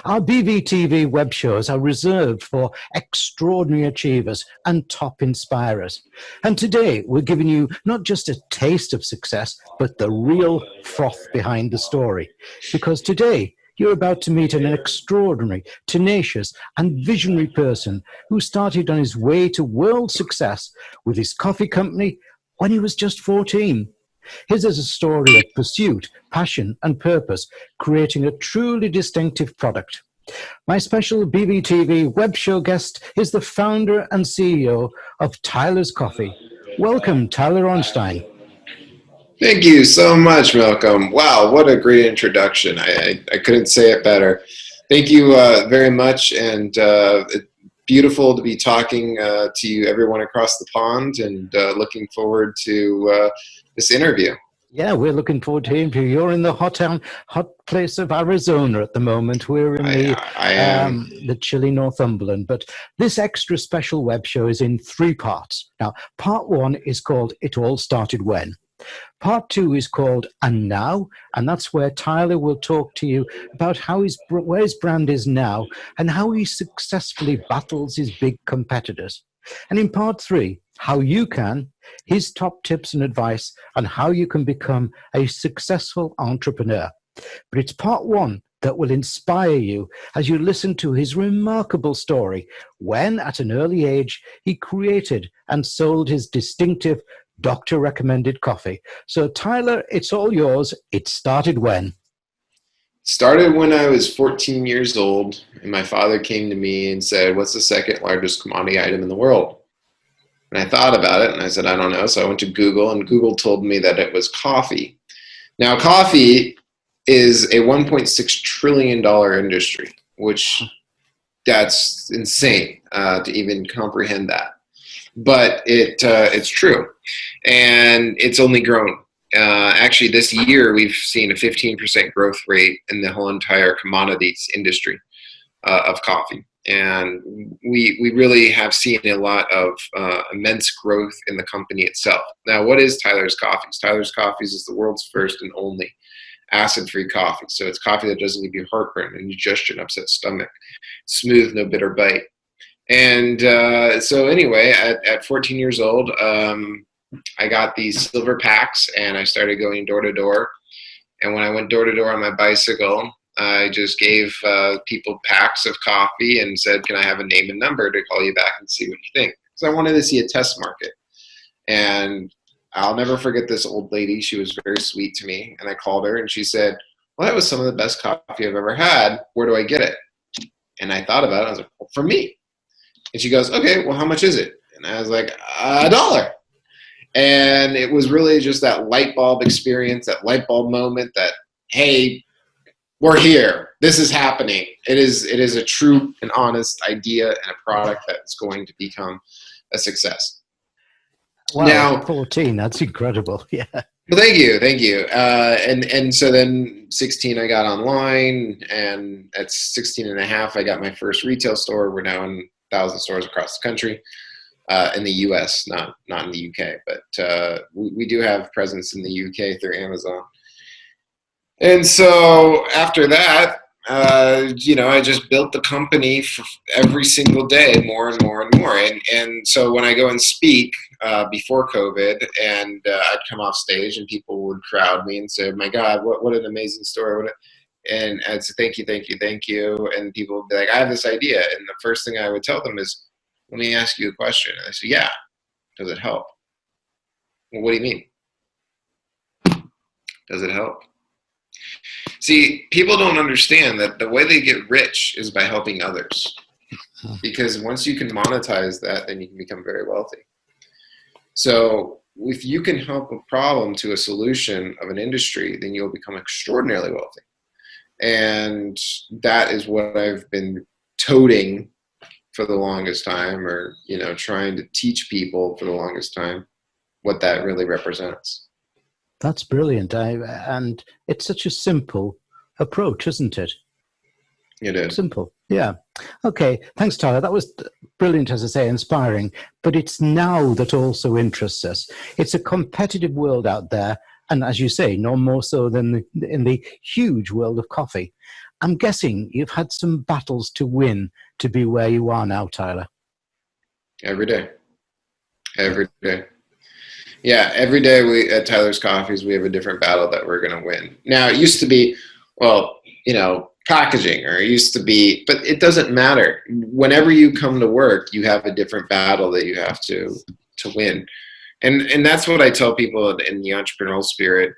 Our BV-TV web shows are reserved for extraordinary achievers and top inspirers. And today we're giving you not just a taste of success, but the real froth behind the story. Because today you're about to meet an extraordinary, tenacious and visionary person who started on his way to world success with his coffee company when he was just 14. His is a story of pursuit, passion and purpose, creating a truly distinctive product. My special BV-TV web show guest is the founder and CEO of Tyler's Coffee. Welcome, Tyler Ornstein. Thank you so much, Malcolm. Wow, what a great introduction. I couldn't say it better. Thank you very much, and it's beautiful to be talking to you, everyone across the pond, and looking forward to this interview. Yeah, we're looking forward to hearing you. You're in the hot place of Arizona at the moment. We're in the chilly Northumberland. But this extra special web show is in 3 parts. Now, part 1 is called It All Started When. Part 2 is called And Now, and that's where Tyler will talk to you about where his brand is now and how he successfully battles his big competitors. And in part 3, how you can, his top tips and advice on how you can become a successful entrepreneur. But it's part 1 that will inspire you as you listen to his remarkable story when, at an early age, he created and sold his distinctive doctor-recommended coffee. So, Tyler, it's all yours. It started when? Started when I was 14 years old, and my father came to me and said, "What's the second largest commodity item in the world?" And I thought about it, and I said, "I don't know." So I went to Google, and Google told me that it was coffee. Now, coffee is a $1.6 trillion industry, which that's insane to even comprehend that. But it's true, and it's only grown. Actually, this year we've seen a 15% growth rate in the whole entire commodities industry of coffee, and we really have seen a lot of immense growth in the company itself. Now, what is Tyler's Coffees? Tyler's Coffees is the world's first and only acid-free coffee. So it's coffee that doesn't give you heartburn, indigestion, upset stomach, smooth, no bitter bite. And so anyway, at 14 years old, I got these silver packs and I started going door to door. And when I went door to door on my bicycle, I just gave people packs of coffee and said, "Can I have a name and number to call you back and see what you think?" Because I wanted to see a test market. And I'll never forget this old lady. She was very sweet to me. And I called her and she said, "Well, that was some of the best coffee I've ever had. Where do I get it?" And I thought about it. I was like, "Well, for me." And she goes, "Okay, well, how much is it?" And I was like, $1. And it was really just that light bulb experience, that light bulb moment that, hey, we're here. This is happening. It is a true and honest idea and a product that's going to become a success. Wow, now, 14, that's incredible. Yeah. Well, thank you. And so then 16, I got online, and at 16 and a half, I got my first retail store. We're now in 1,000 stores across the country, in the U.S., not in the U.K., but we do have presence in the U.K. through Amazon. And so after that, I just built the company for every single day, more and more and more. And so when I go and speak before COVID, and I'd come off stage, and people would crowd me and say, "My God, what an amazing story!" And I'd say, "Thank you." And people would be like, "I have this idea." And the first thing I would tell them is, "Let me ask you a question." And I say, "Yeah, does it help?" "Well, what do you mean?" "Does it help?" See, people don't understand that the way they get rich is by helping others. Because once you can monetize that, then you can become very wealthy. So if you can help a problem to a solution of an industry, then you'll become extraordinarily wealthy. And that is what I've been toting for the longest time, or trying to teach people for the longest time what that really represents. That's brilliant. And it's such a simple approach, isn't it? It is. Simple. Yeah. Okay. Thanks, Tyler. That was brilliant, as I say, inspiring. But it's now that also interests us. It's a competitive world out there. And as you say, no more so than in the huge world of coffee. I'm guessing you've had some battles to win to be where you are now, Tyler. Every day. Every day. Yeah, every day we at Tyler's Coffees, we have a different battle that we're going to win. Now, it used to be, well, you know, packaging, or it used to be, but it doesn't matter. Whenever you come to work, you have a different battle that you have to win. And that's what I tell people in the entrepreneurial spirit.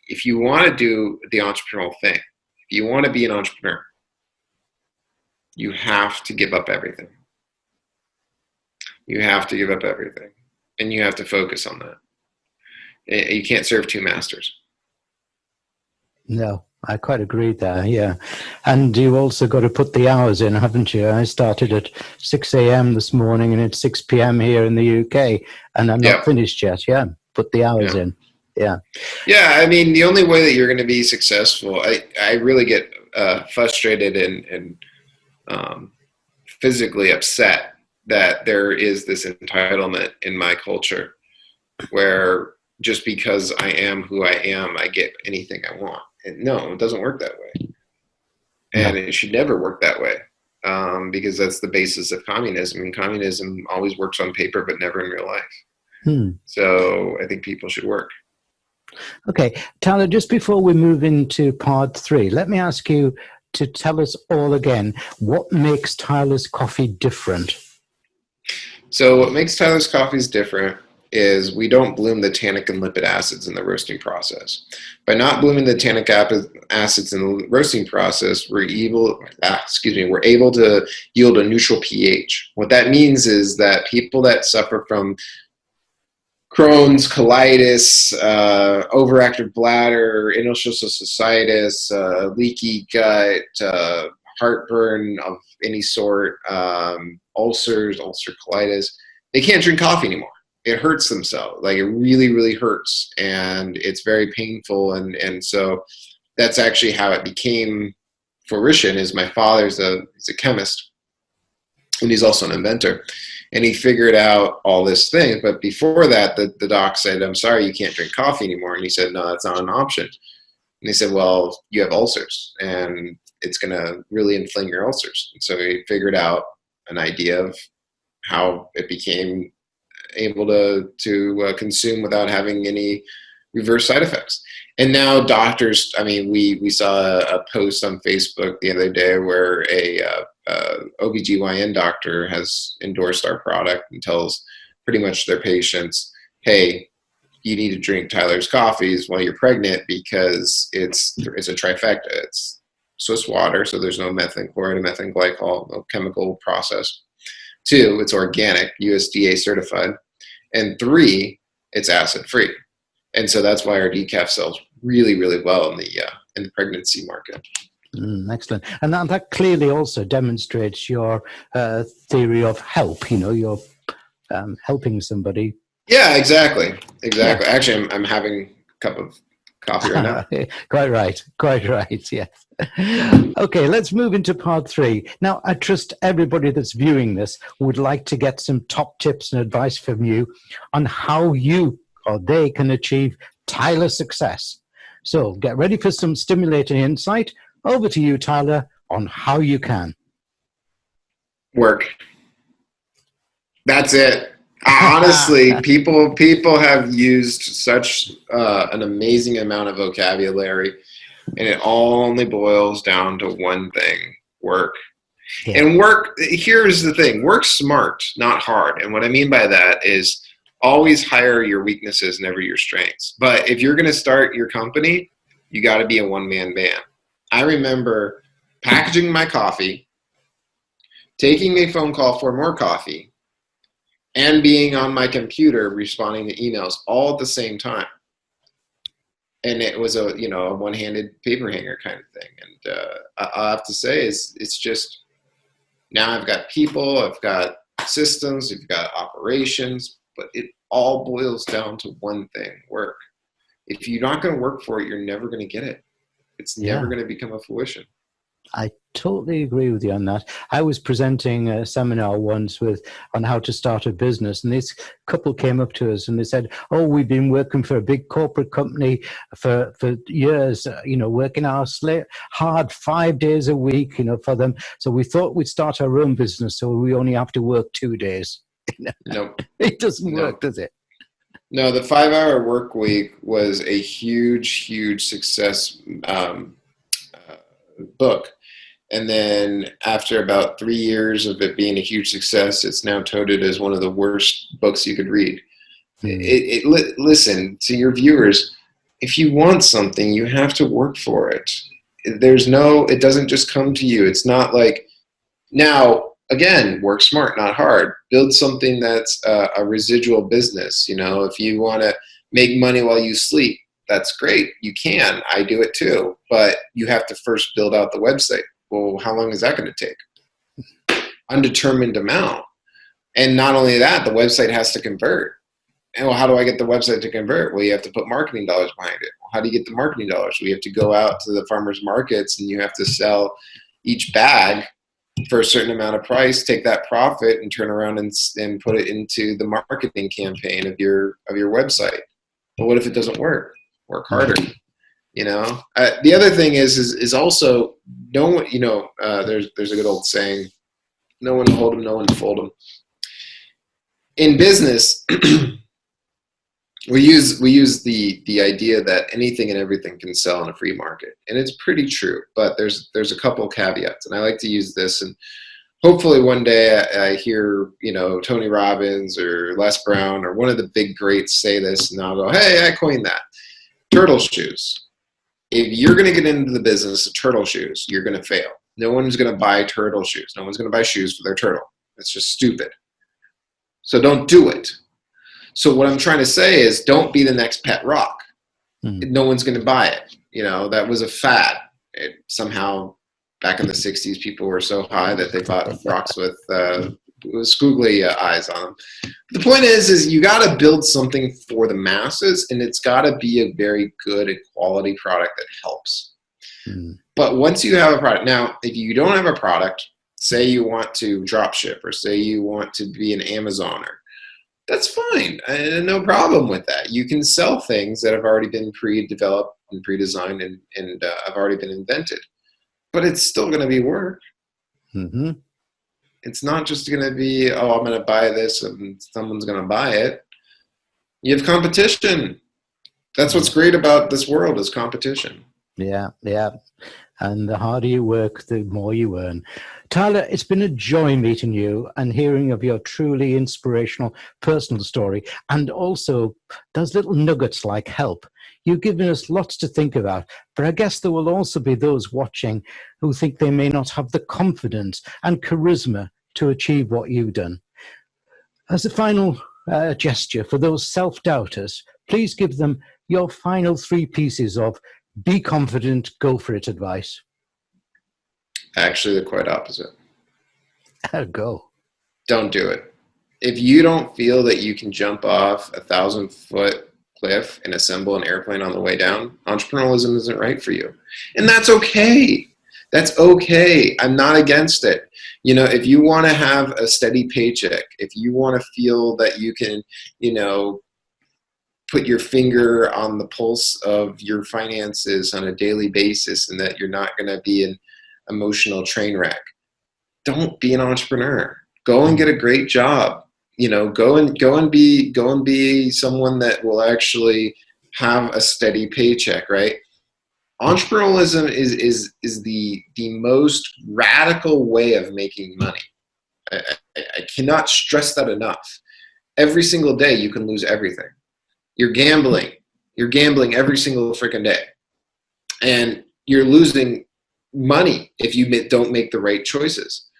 If you want to do the entrepreneurial thing, if you want to be an entrepreneur, you have to give up everything. You have to give up everything. And you have to focus on that. You can't serve two masters. No, I quite agree there, yeah. And you also got to put the hours in, haven't you? I started at 6 a.m. this morning, and it's 6 p.m. here in the UK, and I'm not finished yet. Yeah, put the hours in. Yeah. Yeah, I mean, the only way that you're going to be successful, I really get frustrated and physically upset that there is this entitlement in my culture where just because I am who I am, I get anything I want. And no, it doesn't work that way. And it should never work that way, because that's the basis of communism. And communism always works on paper, but never in real life. So I think people should work. Okay, Tyler, just before we move into part 3, let me ask you to tell us all again, what makes Tyler's Coffee different? So what makes Tyler's Coffees different is we don't bloom the tannic and lipid acids in the roasting process. By not blooming the tannic acids in the roasting process, we're able to yield a neutral pH. What that means is that people that suffer from Crohn's, colitis, overactive bladder, interstitial cystitis, leaky gut, heartburn of any sort, ulcers, ulcer colitis, they can't drink coffee anymore. It hurts themselves. Like, it really, really hurts, and it's very painful. And so that's actually how it became fruition. Is my father's he's a chemist, and he's also an inventor, and he figured out all this thing. But before that, the doc said, "I'm sorry, you can't drink coffee anymore." And he said, "No, that's not an option." And he said, "Well, you have ulcers, and it's going to really inflame your ulcers." And so he figured out an idea of how it became able to consume without having any reverse side effects. And now doctors, I mean, we saw a post on Facebook the other day where a OBGYN doctor has endorsed our product and tells pretty much their patients, hey, you need to drink Tyler's Coffees while you're pregnant because it's a trifecta. It's Swiss water, so there's no methane chloride or methane glycol, no chemical process. 2, it's organic, USDA certified. And 3, it's acid free. And so that's why our decaf sells really, really well in the pregnancy market. Excellent. And that clearly also demonstrates your theory of help. You know, you're helping somebody. Yeah, exactly. Yeah. Actually, I'm having a cup of coffee right now. Quite right, yes. Okay, let's move into part 3. Now, I trust everybody that's viewing this would like to get some top tips and advice from you on how you or they can achieve Tyler success. So get ready for some stimulating insight. Over to you, Tyler, on how you can. Work. That's it. Honestly, people have used such an amazing amount of vocabulary, and it all only boils down to one thing: work. Yeah. And work, here's the thing: work smart, not hard. And what I mean by that is always hire your weaknesses, never your strengths. But if you're going to start your company, you got to be a one-man band. I remember packaging my coffee, taking a phone call for more coffee, and being on my computer responding to emails all at the same time. And it was a one-handed paper hanger kind of thing. And I have to say it's just, now I've got people, I've got systems, I've got operations, but it all boils down to one thing: work. If you're not going to work for it, you're never going to get it. It's never going to become a fruition. I Totally agree with you on that. I was presenting a seminar once on how to start a business, and this couple came up to us and they said, "Oh, we've been working for a big corporate company for years, working hard 5 days a week, for them. So we thought we'd start our own business, so we only have to work 2 days." Nope. It doesn't work, does it? No, the 5-hour work week was a huge success book. And then after about 3 years of it being a huge success, it's now touted as one of the worst books you could read. Listen, to your viewers, if you want something, you have to work for it. It doesn't just come to you. It's not like, now, again, work smart, not hard. Build something that's a residual business. If you want to make money while you sleep, that's great. You can. I do it too. But you have to first build out the website. Well, how long is that going to take? Undetermined amount. And not only that, the website has to convert. And well, how do I get the website to convert? Well, you have to put marketing dollars behind it. Well, how do you get the marketing dollars? We have to go out to the farmers markets and you have to sell each bag for a certain amount of price, take that profit and turn around and put it into the marketing campaign of your website. But what if it doesn't work? Work harder. The other thing is also no one. There's a good old saying: "No one to hold 'em, no one to fold 'em." In business, we use the idea that anything and everything can sell in a free market, and it's pretty true. But there's a couple of caveats, and I like to use this. And hopefully one day I hear Tony Robbins or Les Brown or one of the big greats say this, and I'll go, "Hey, I coined that." Turtle shoes. If you're going to get into the business of turtle shoes, you're going to fail. No one's going to buy turtle shoes. No one's going to buy shoes for their turtle. It's just stupid. So don't do it. So what I'm trying to say is don't be the next pet rock. No one's going to buy it. That was a fad. Somehow back in the 60s, people were so high that they bought rocks with squiggly eyes on them. The point is you got to build something for the masses, and it's got to be a very good and quality product that helps. But once you have a product, now if you don't have a product, say you want to drop ship or say you want to be an Amazoner, that's fine. No problem with that. You can sell things that have already been pre-developed and pre-designed and have already been invented, but it's still going to be work. It's not just going to be, oh, I'm going to buy this and someone's going to buy it. You have competition. That's what's great about this world is competition. Yeah. And the harder you work, the more you earn. Tyler, it's been a joy meeting you and hearing of your truly inspirational personal story, and also those little nuggets like help. You've given us lots to think about, but I guess there will also be those watching who think they may not have the confidence and charisma to achieve what you've done. As a final gesture for those self-doubters, please give them your final 3 pieces of be confident, go for it advice. Actually, the quite opposite. Go. Don't do it. If you don't feel that you can jump off a 1,000-foot cliff and assemble an airplane on the way down, entrepreneurialism isn't right for you. And that's okay. That's okay. I'm not against it. If you want to have a steady paycheck, if you want to feel that you can, put your finger on the pulse of your finances on a daily basis and that you're not going to be an emotional train wreck, don't be an entrepreneur. Go and get a great job. Go and be someone that will actually have a steady paycheck, right? Entrepreneurialism is the most radical way of making money. I cannot stress that enough. Every single day you can lose everything. You're gambling. You're gambling every single freaking day. And you're losing money if you don't make the right choices.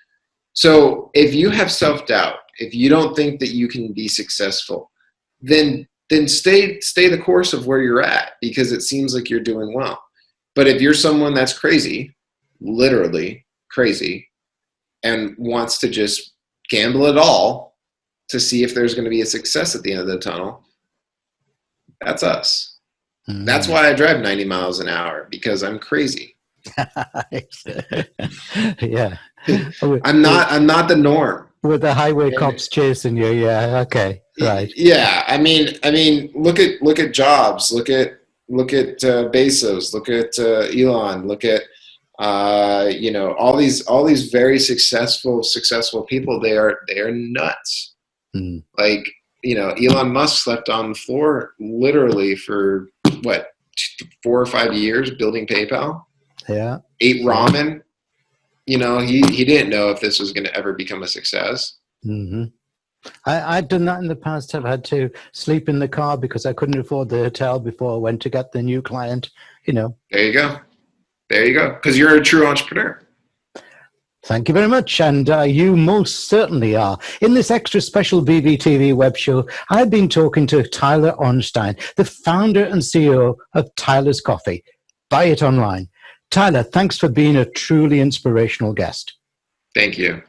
So if you have self-doubt, if you don't think that you can be successful, then stay the course of where you're at, because it seems like you're doing well. But if you're someone that's crazy, literally crazy, and wants to just gamble it all to see if there's going to be a success at the end of the tunnel, that's us. That's why I drive 90 miles an hour, because I'm crazy. Yeah. I'm not the norm. With the highway cops chasing you, yeah, okay, right. Yeah, I mean, look at Jobs, look at Bezos, look at Elon, look at all these very successful people. They are nuts. Like, Elon Musk slept on the floor literally for what, 4 or 5 years building PayPal. Yeah. Ate ramen. He didn't know if this was going to ever become a success. Mm-hmm. I've done that in the past. I've had to sleep in the car because I couldn't afford the hotel before I went to get the new client. There you go. Because you're a true entrepreneur. Thank you very much. And you most certainly are. In this extra special BV-TV web show, I've been talking to Tyler Ornstein, the founder and CEO of Tyler's Coffee. Buy it online. Tyler, thanks for being a truly inspirational guest. Thank you.